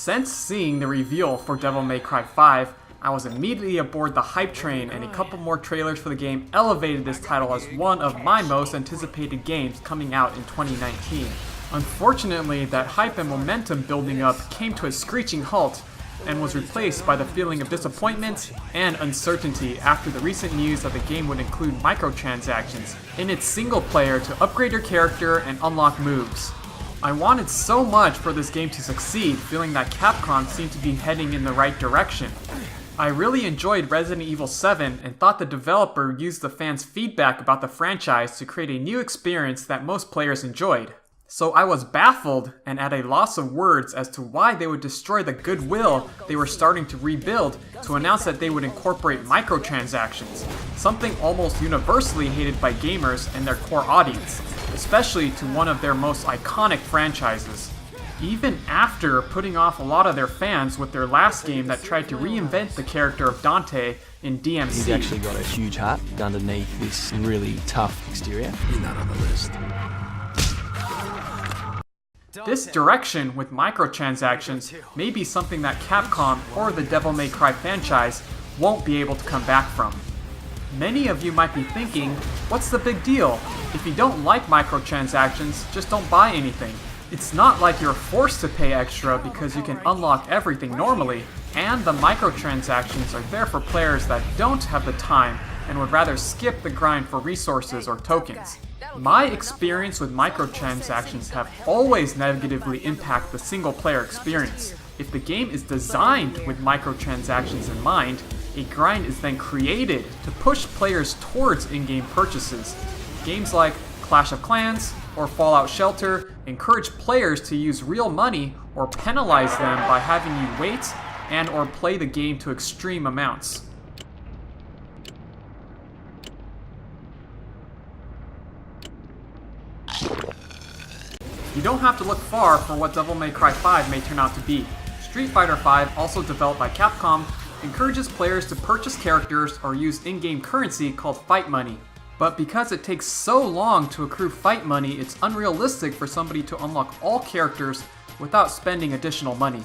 Since seeing the reveal for Devil May Cry 5, I was immediately aboard the hype train, and a couple more trailers for the game elevated this title as one of my most anticipated games coming out in 2019. Unfortunately, that hype and momentum building up came to a screeching halt and was replaced by the feeling of disappointment and uncertainty after the recent news that the game would include microtransactions in its single player to upgrade your character and unlock moves. I wanted so much for this game to succeed, feeling that Capcom seemed to be heading in the right direction. I really enjoyed Resident Evil 7 and thought the developer used the fans' feedback about the franchise to create a new experience that most players enjoyed. So I was baffled and at a loss of words as to why they would destroy the goodwill they were starting to rebuild to announce that they would incorporate microtransactions, something almost universally hated by gamers and their core audience, especially to one of their most iconic franchises. Even after putting off a lot of their fans with their last game that tried to reinvent the character of Dante in DMC. He's actually got a huge heart underneath this really tough exterior. He's not on the list. This direction with microtransactions may be something that Capcom or the Devil May Cry franchise won't be able to come back from. Many of you might be thinking, what's the big deal? If you don't like microtransactions, just don't buy anything. It's not like you're forced to pay extra because you can unlock everything normally, and the microtransactions are there for players that don't have the time and would rather skip the grind for resources or tokens. My experience with microtransactions have always negatively impacted the single-player experience. If the game is designed with microtransactions in mind, a grind is then created to push players towards in-game purchases. Games like Clash of Clans or Fallout Shelter encourage players to use real money or penalize them by having you wait and or play the game to extreme amounts. You don't have to look far for what Devil May Cry 5 may turn out to be. Street Fighter V, also developed by Capcom, encourages players to purchase characters or use in-game currency called fight money. But because it takes so long to accrue fight money, it's unrealistic for somebody to unlock all characters without spending additional money.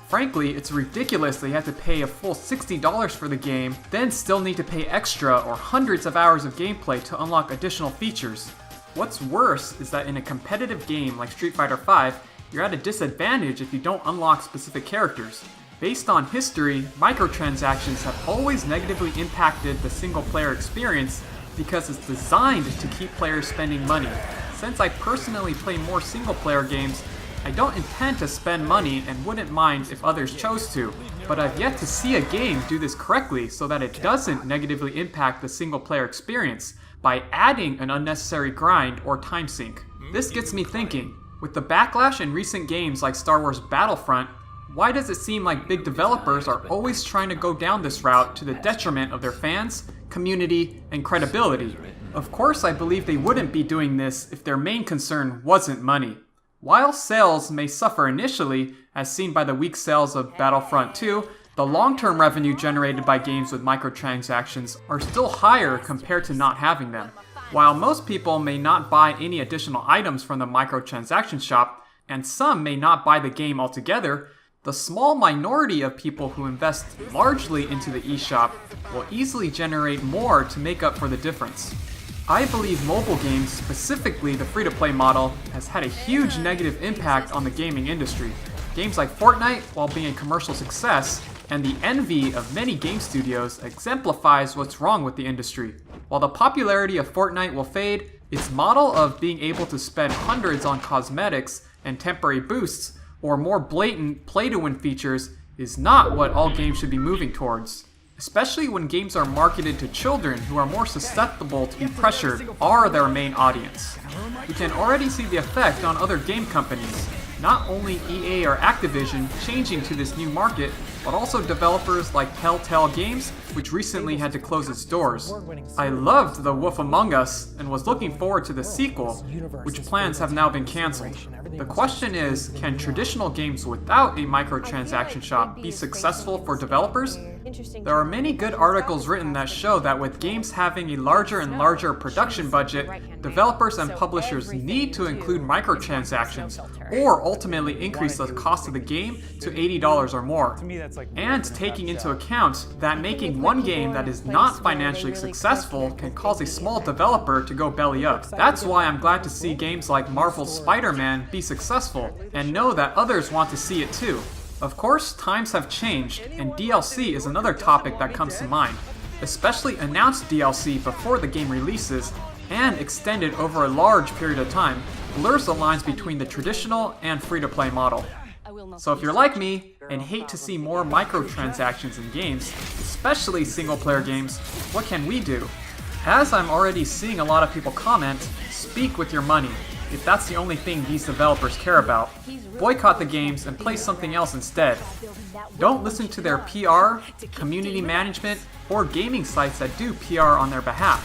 Frankly, it's ridiculous that you have to pay a full $60 for the game, then still need to pay extra or hundreds of hours of gameplay to unlock additional features. What's worse is that in a competitive game like Street Fighter V, you're at a disadvantage if you don't unlock specific characters. Based on history, microtransactions have always negatively impacted the single-player experience because it's designed to keep players spending money. Since I personally play more single-player games, I don't intend to spend money and wouldn't mind if others chose to, but I've yet to see a game do this correctly so that it doesn't negatively impact the single-player experience by adding an unnecessary grind or time sink. This gets me thinking, with the backlash in recent games like Star Wars Battlefront, why does it seem like big developers are always trying to go down this route to the detriment of their fans, community, and credibility? Of course, I believe they wouldn't be doing this if their main concern wasn't money. While sales may suffer initially, as seen by the weak sales of Battlefront 2, the long-term revenue generated by games with microtransactions are still higher compared to not having them. While most people may not buy any additional items from the microtransaction shop, and some may not buy the game altogether, the small minority of people who invest largely into the eShop will easily generate more to make up for the difference. I believe mobile games, specifically the free-to-play model, has had a huge negative impact on the gaming industry. Games like Fortnite, while being a commercial success, and the envy of many game studios exemplifies what's wrong with the industry. While the popularity of Fortnite will fade, its model of being able to spend hundreds on cosmetics and temporary boosts, or more blatant play-to-win features, is not what all games should be moving towards. Especially when games are marketed to children who are more susceptible to be pressured are their main audience. We can already see the effect on other game companies. Not only EA or Activision changing to this new market, but also developers like Telltale Games, which recently had to close its doors. I loved The Wolf Among Us and was looking forward to the sequel, which plans have now been cancelled. The question is, can traditional games without a microtransaction shop be successful for developers? There are many good articles written that show that with games having a larger and larger production budget, developers and publishers need to include microtransactions or ultimately increase the cost of the game to $80 or more. And taking into account that making one game that is not financially successful can cause a small developer to go belly up. That's why I'm glad to see games like Marvel's Spider-Man be successful, and know that others want to see it too. Of course, times have changed, and DLC is another topic that comes to mind. Especially announced DLC before the game releases, and extended over a large period of time, blurs the lines between the traditional and free-to-play model. So if you're like me, and hate to see more microtransactions in games, especially single-player games, what can we do? As I'm already seeing a lot of people comment, speak with your money, if that's the only thing these developers care about. Boycott the games and play something else instead. Don't listen to their PR, community management, or gaming sites that do PR on their behalf.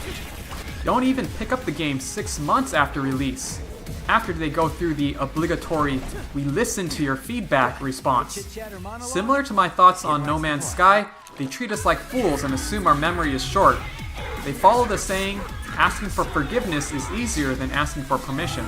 Don't even pick up the game 6 months after release, after they go through the obligatory "we listen to your feedback" response. Similar to my thoughts on No Man's Sky, they treat us like fools and assume our memory is short. They follow the saying, asking for forgiveness is easier than asking for permission.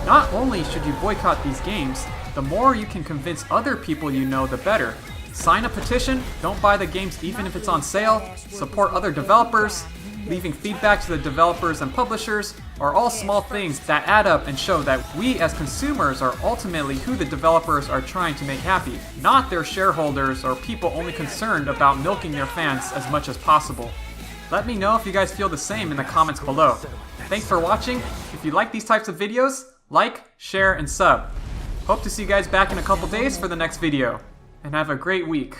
Not only should you boycott these games, the more you can convince other people you know, the better. Sign a petition, don't buy the games even if it's on sale, support other developers, leaving feedback to the developers and publishers are all small things that add up and show that we as consumers are ultimately who the developers are trying to make happy, not their shareholders or people only concerned about milking their fans as much as possible. Let me know if you guys feel the same in the comments below. Thanks for watching. If you like these types of videos, like, share, and sub. Hope to see you guys back in a couple days for the next video. And have a great week.